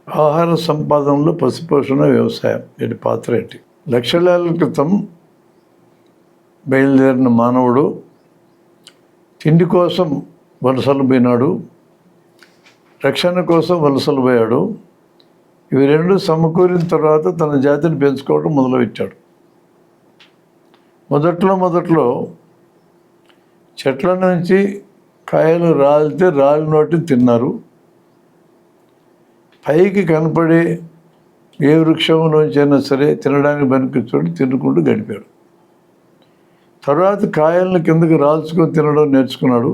ఆహార సంపాదనలో పశుపోషణ వ్యవసాయం వీటి పాత్ర ఏంటి? లక్షలాల క్రితం బయలుదేరిన మానవుడు తిండి కోసం వలసలు పోయినాడు, రక్షణ కోసం వలసలు పోయాడు. ఇవి రెండు సమకూరిన తర్వాత తన జాతిని పెంచుకోవడం మొదలుపెట్టాడు. మొదట్లో చెట్ల నుంచి కాయలు రాలితే రాలిన వాటిని తిన్నారు. పైకి కనపడే ఏ వృక్షంలోంచి అయినా సరే తినడానికి పనికిచ్చాడు, తినుకుంటూ గడిపాడు. తర్వాత కాయలను కిందకి రాల్చుకొని తినడం నేర్చుకున్నాడు.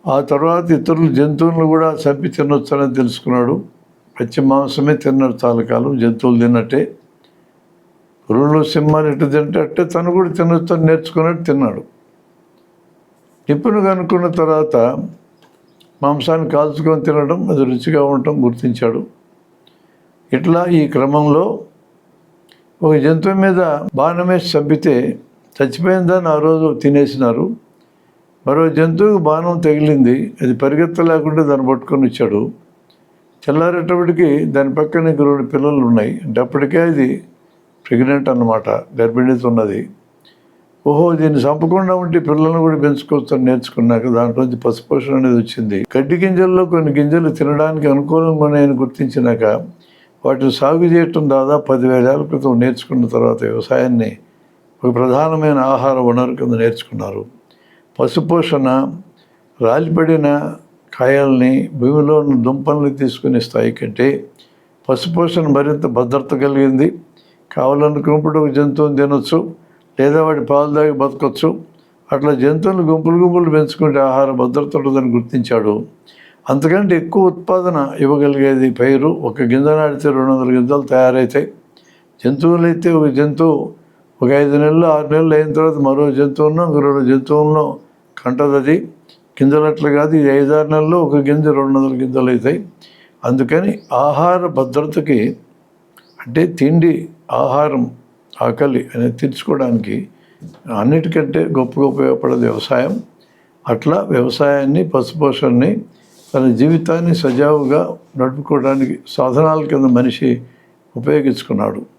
ఆ తర్వాత ఇతరులు జంతువులను కూడా చంపి తినొచ్చని తెలుసుకున్నాడు. పచ్చి మాంసమే తిన్నాడు చాలా కాలం, జంతువులు తిన్నట్టే. పురుగులు సింహాలు ఎట్టు తింటే అట్టే తను కూడా తినొచ్చని నేర్చుకున్నట్టు తిన్నాడు. నిప్పును కనుక్కున్న తర్వాత మాంసాన్ని కాల్చుకొని తినడం, అది రుచిగా ఉండటం గుర్తించాడు. ఇట్లా ఈ క్రమంలో ఒక జంతువు మీద బాణమేసి చంపితే చచ్చిపోయిన దాన్ని ఆ రోజు తినేసినారు. మరో జంతువుకు బాణం తగిలింది, అది పరిగెత్తలేకుండా దాన్ని పట్టుకొని వచ్చాడు. తెల్లారేటప్పటికి దాని పక్కన ఇంక 2 పిల్లలు ఉన్నాయి. అంటే అప్పటికే అది ప్రెగ్నెంట్ అన్నమాట, గర్భిణీతో ఉన్నది. ఓహో, దీన్ని చంపకుండా ఉంటే పిల్లలను కూడా పెంచుకోవచ్చని నేర్చుకున్నాక దాంట్లోంచి పశుపోషణ అనేది వచ్చింది. గడ్డి గింజల్లో కొన్ని గింజలు తినడానికి అనుకూలంగా ఉన్నాయని గుర్తించినాక వాటిని సాగు చేయటం దాదాపు 10,000 ఏళ్ల క్రితం నేర్చుకున్న తర్వాత వ్యవసాయాన్ని ఒక ప్రధానమైన ఆహార వనరు కింద నేర్చుకున్నారు. పశుపోషణ రాలిపడిన కాయల్ని, భూమిలో ఉన్న దుంపల్ని తీసుకునే స్థాయి కంటే పశుపోషణ మరింత భద్రత కలిగింది. కావాలనుకున్నప్పుడు ఒక జంతువుని తినొచ్చు, లేదా వాడి పాలు తాగి బతకొచ్చు. అట్లా జంతువులు గుంపులు పెంచుకుంటే ఆహార భద్రత ఉంటుందని గుర్తించాడు. అంతకంటే ఎక్కువ ఉత్పాదన ఇవ్వగలిగేది పైరు. ఒక గింజ నాటితే 200 గింజలు తయారవుతాయి. జంతువులైతే ఒక జంతువు ఒక 5 నెలలు 6 నెలలు అయిన తర్వాత మరో జంతువులను, ఇంక 2 జంతువులను కంటది. అది గింజలు అట్లా కాదు, ఇది 5-6 నెలల్లో ఒక గింజ 200 గింజలు అవుతాయి. అందుకని ఆహార భద్రతకి, అంటే తిండి, ఆహారం, ఆకలి అనేది తీర్చుకోవడానికి అన్నిటికంటే గొప్పగా ఉపయోగపడేది వ్యవసాయం. అట్లా వ్యవసాయాన్ని, పశుపోషణని తన జీవితాన్ని సజావుగా నడుపుకోవడానికి సాధనాల కింద మనిషి ఉపయోగించుకున్నాడు.